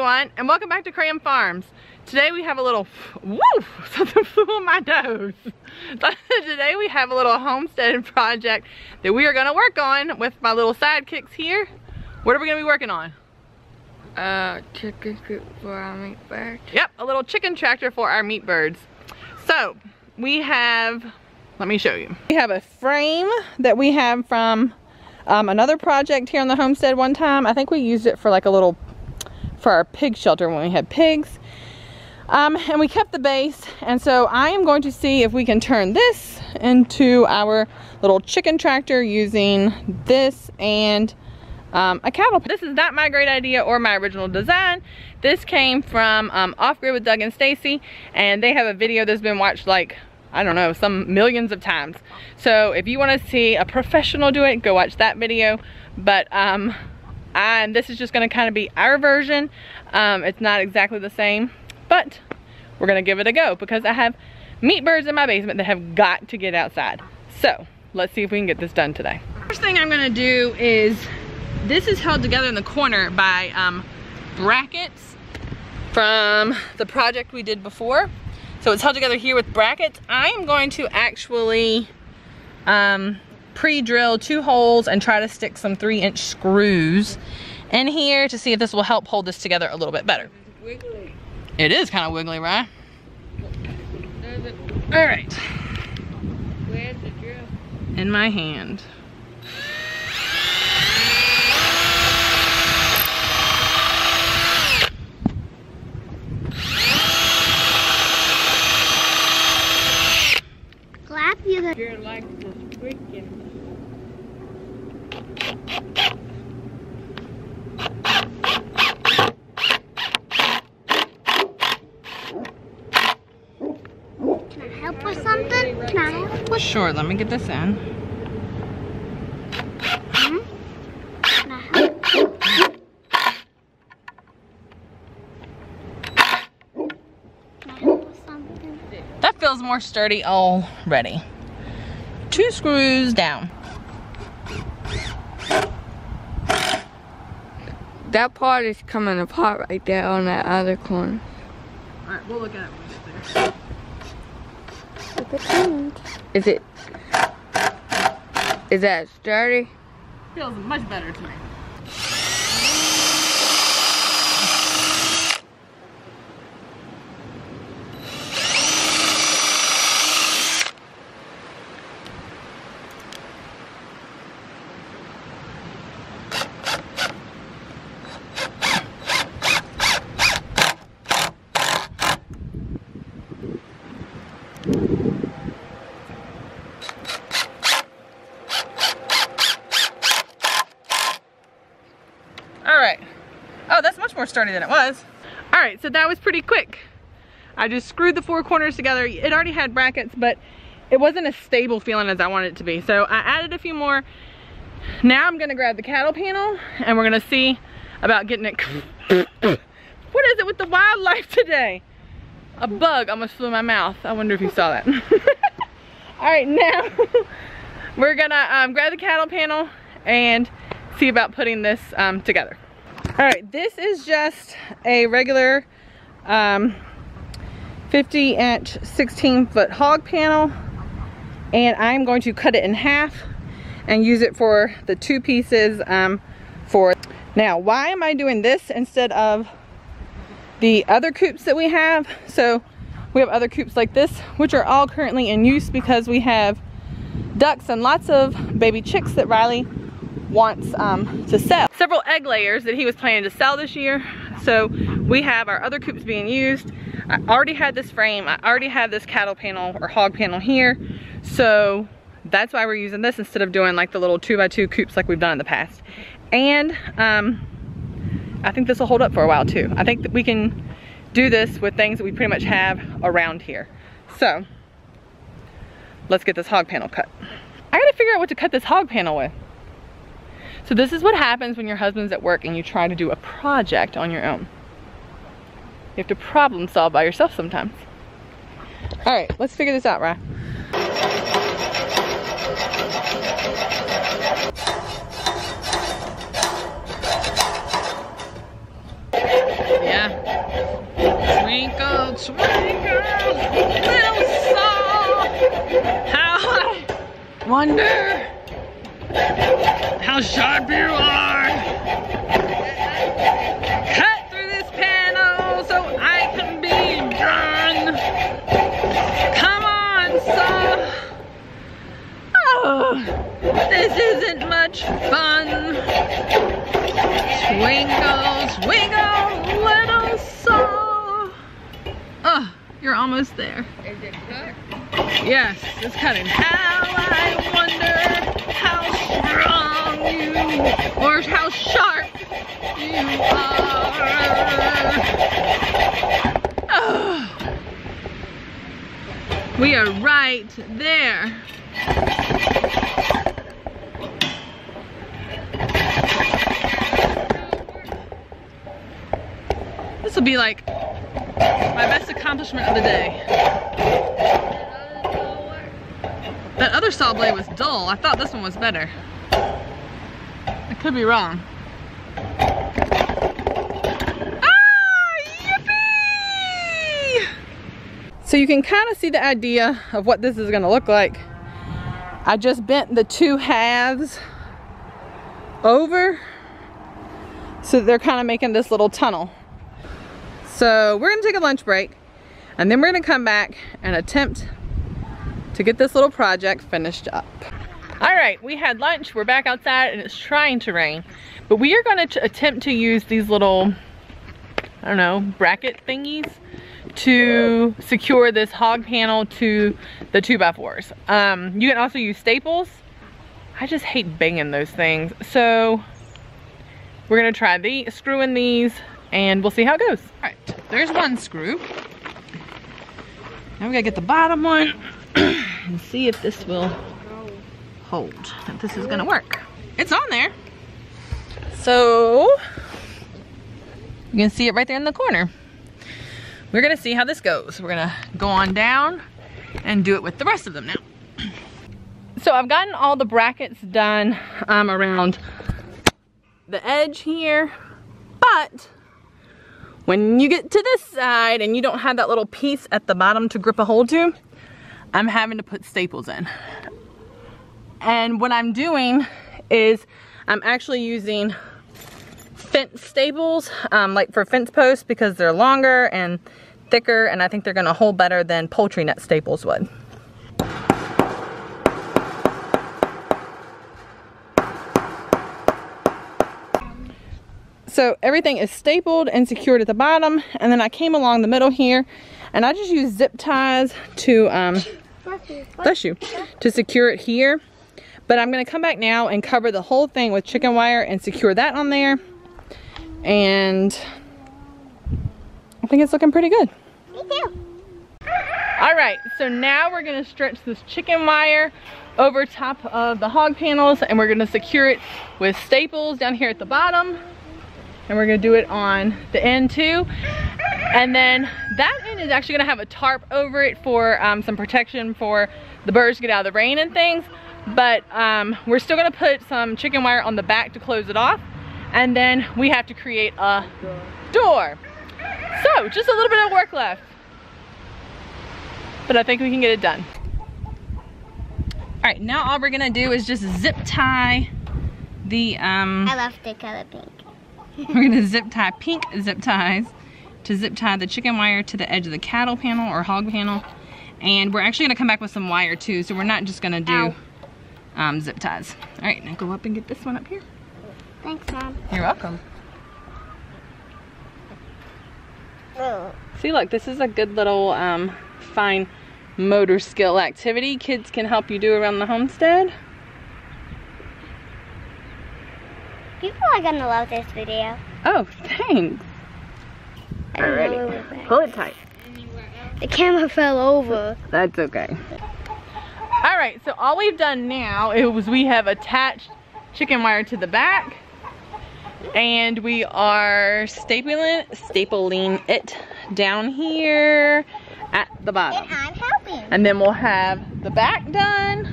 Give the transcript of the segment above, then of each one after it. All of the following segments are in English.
everyone, and welcome back to Cram Farms. Today we have a little, woo, something flew on my nose. Today we have a little homestead project that we are gonna work on with my little sidekicks here. What are we gonna be working on? Chicken coop for our meat birds. Yep, a little chicken tractor for our meat birds. So, we have, let me show you. We have a frame that we have from another project here on the homestead one time. I think we used it for like a little, for our pig shelter when we had pigs. And we kept the base, and so I am going to see if we can turn this into our little chicken tractor using this and a cattle. This is not my great idea or my original design. This came from Off Grid with Doug and Stacy, and they have a video that's been watched like, I don't know, some millions of times. So if you want to see a professional do it, go watch that video. But this is just going to kind of be our version. It's not exactly the same, but we're going to give it a go because I have meat birds in my basement that have got to get outside. So let's see if we can get this done today. First thing I'm going to do is, this is held together in the corner by brackets from the project we did before. So it's held together here with brackets. I am going to actually pre-drill 2 holes and try to stick some 3-inch screws in here to see if this will help hold this together a little bit better. Wiggly. It is kind of wiggly, right? All right. Where's the drill? In my hand. Clap you the drill like this freaking. Help with something? Can I help with Sure, let me get this in. Can I help? Can I help with something? That feels more sturdy already. 2 screws down. That part is coming apart right there on that other corner. All right, we'll look at it when we get there. Is that sturdy? Feels much better to me. Alright. Oh, that's much more sturdy than it was. Alright, so that was pretty quick. I just screwed the 4 corners together. It already had brackets, but it wasn't as stable feeling as I wanted it to be. So I added a few more. Now I'm gonna grab the cattle panel and we're gonna see about getting it. What is it with the wildlife today? A bug almost flew in my mouth. I wonder if you saw that. Alright, now we're gonna grab the cattle panel and see about putting this together. All right, this is just a regular 50-inch 16-foot hog panel, and I'm going to cut it in half and use it for the 2 pieces for. Now, why am I doing this instead of the other coops that we have? So we have other coops like this, which are all currently in use because we have ducks and lots of baby chicks that Riley wants to sell. Several egg layers that he was planning to sell this year. So we have our other coops being used. I already had this frame. I already have this cattle panel or hog panel here. So that's why we're using this instead of doing like the little 2x2 coops like we've done in the past. And I think this will hold up for a while too. I think that we can do this with things that we pretty much have around here. So let's get this hog panel cut. I gotta figure out what to cut this hog panel with. So this is what happens when your husband's at work and you try to do a project on your own. You have to problem solve by yourself sometimes. All right, let's figure this out, Rye. Yeah. yeah. Twinkle, twinkle, little star, how I wonder how sharp you are. Cut through this panel so I can be done. Come on, saw. Oh, this isn't much fun. Twinkle, twinkle, little saw. Oh, you're almost there. Is it cut? Yes, it's cutting. How I wonder how strong you, or how sharp you are. Oh, we are right there. This will be like my best accomplishment of the day. That other saw blade was dull. I thought this one was better. I could be wrong. Ah, yippee! So you can kind of see the idea of what this is gonna look like. I just bent the two halves over so that they're kind of making this little tunnel. So we're gonna take a lunch break and then we're gonna come back and attempt to get this little project finished up. All right, we had lunch, we're back outside and it's trying to rain, but we are gonna attempt to use these little, I don't know, bracket thingies to secure this hog panel to the 2x4s. You can also use staples. I just hate banging those things. So we're gonna try screwing these and we'll see how it goes. All right, there's one screw. Now we gotta get the bottom one and see if this will hold, if this is gonna work. It's on there. So you can see it right there in the corner. We're gonna see how this goes. We're gonna go on down and do it with the rest of them now. So I've gotten all the brackets done around the edge here, but when you get to this side and you don't have that little piece at the bottom to grip a hold to, I'm having to put staples in. And what I'm doing is I'm actually using fence staples, like for fence posts, because they're longer and thicker and I think they're gonna hold better than poultry net staples would. So everything is stapled and secured at the bottom, and then I came along the middle here and I just used zip ties to bless you, to secure it here. But I'm gonna come back now and cover the whole thing with chicken wire and secure that on there. And I think it's looking pretty good. Me too. All right, so now we're gonna stretch this chicken wire over top of the hog panels and we're gonna secure it with staples down here at the bottom. And we're gonna do it on the end too. And then that end is actually gonna have a tarp over it for some protection for the birds to get out of the rain and things. But we're still gonna put some chicken wire on the back to close it off. And then we have to create a door. So just a little bit of work left. But I think we can get it done. All right, now all we're gonna do is just zip tie the I love the color pink. we're gonna zip tie pink zip ties to zip tie the chicken wire to the edge of the cattle panel or hog panel. And we're actually gonna come back with some wire too, so we're not just gonna do zip ties. All right, now go up and get this one up here. Thanks, Mom. You're welcome. Oh. See, look, this is a good little fine motor skill activity kids can help you do around the homestead. People are gonna love this video. Oh, thanks. Alrighty, pull it tight. The camera fell over. That's okay. All right, so all we've done now is we have attached chicken wire to the back and we are stapling it down here at the bottom. And I'm helping. And then we'll have the back done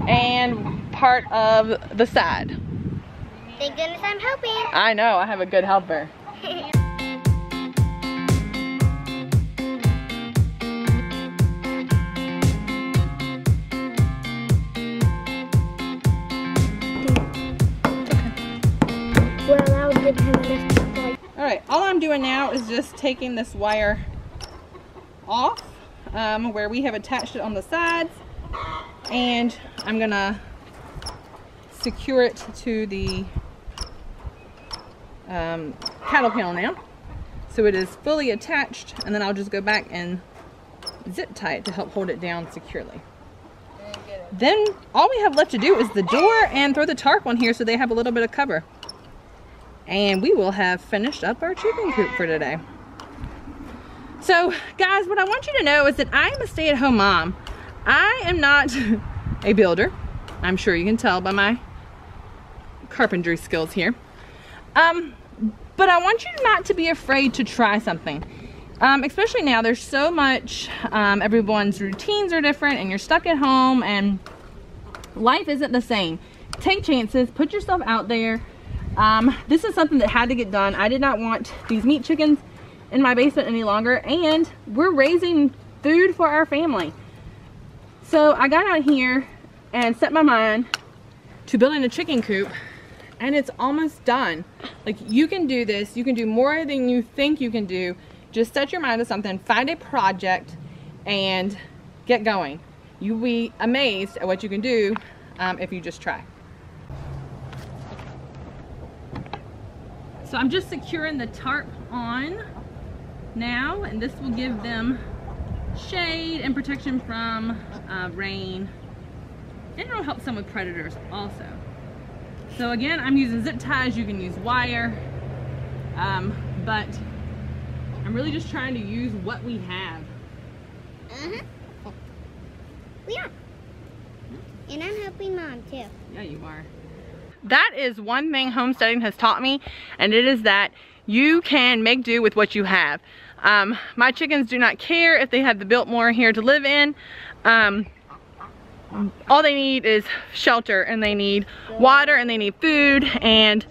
and part of the side. Thank goodness I'm helping. I know, I have a good helper. Alright, all I'm doing now is just taking this wire off where we have attached it on the sides, and I'm gonna secure it to the cattle panel now. So it is fully attached, and then I'll just go back and zip tie it to help hold it down securely. Then all we have left to do is the door and throw the tarp on here so they have a little bit of cover. And we will have finished up our chicken coop for today. So guys, what I want you to know is that I am a stay-at-home mom. I am not a builder. I'm sure you can tell by my carpentry skills here. But I want you not to be afraid to try something. Especially now, there's so much, everyone's routines are different and you're stuck at home and life isn't the same. Take chances, put yourself out there. This is something that had to get done. I did not want these meat chickens in my basement any longer, and we're raising food for our family. So I got out here and set my mind to building a chicken coop, and it's almost done. Like, you can do this. You can do more than you think you can do. Just set your mind to something, find a project, and get going. You'll be amazed at what you can do if you just try. So I'm just securing the tarp on now, and this will give them shade and protection from rain, and it'll help some with predators also. So again, I'm using zip ties. You can use wire, but I'm really just trying to use what we have. We are. And I'm helping Mom too. Yeah, you are. That is one thing homesteading has taught me, and it is that you can make do with what you have. My chickens do not care if they have the Biltmore here to live in. All they need is shelter, and they need water, and they need food, and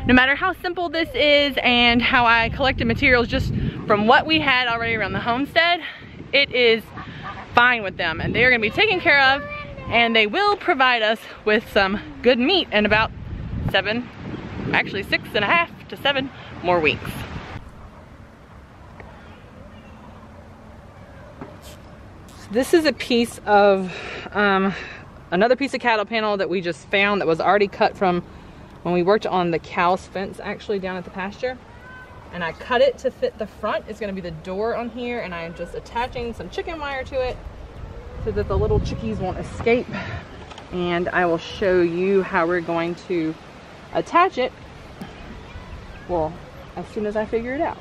no matter how simple this is and how I collected materials just from what we had already around the homestead, it is fine with them, and they're gonna be taken care of, and they will provide us with some good meat in about 7, actually 6.5 to 7 more weeks. This is a piece of, another piece of cattle panel that we just found that was already cut from when we worked on the cow's fence actually down at the pasture. And I cut it to fit the front. It's gonna be the door on here, and I'm just attaching some chicken wire to it so that the little chickies won't escape. And I will show you how we're going to attach it, well, as soon as I figure it out.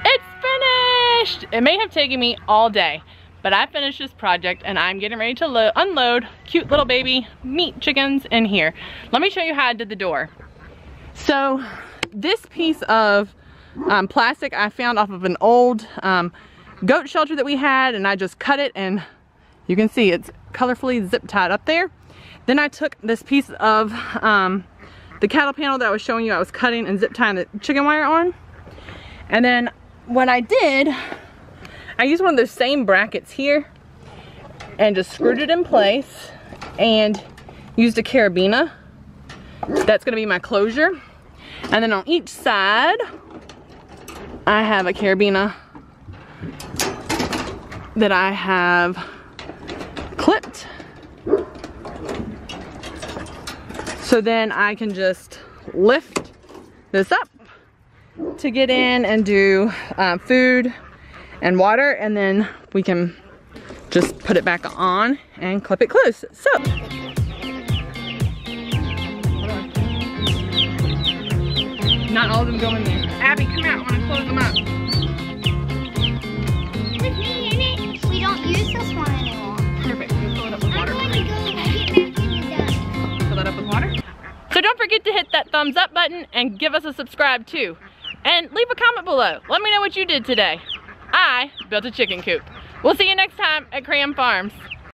It's finished! It may have taken me all day, but I finished this project, and I'm getting ready to unload cute little baby meat chickens in here. Let me show you how I did the door. So this piece of plastic I found off of an old goat shelter that we had, and I just cut it, and you can see it's colorfully zip tied up there. Then I took this piece of the cattle panel that I was showing you I was cutting and zip tying the chicken wire on. And then what I did, I used one of those same brackets here and just screwed it in place and used a carabiner. That's gonna be my closure. And then on each side, I have a carabiner that I have clipped. So then I can just lift this up to get in and do food and water, and then we can just put it back on and clip it close. So not all of them go in there. Abby, come out, I want to close them up. With me in it, we don't use this one anymore. Perfect. We'll fill it up with water. I'm going to go get back in the dust. Fill that up with water. So don't forget to hit that thumbs up button and give us a subscribe too. And leave a comment below. Let me know what you did today. I built a chicken coop. We'll see you next time at Cram Farms.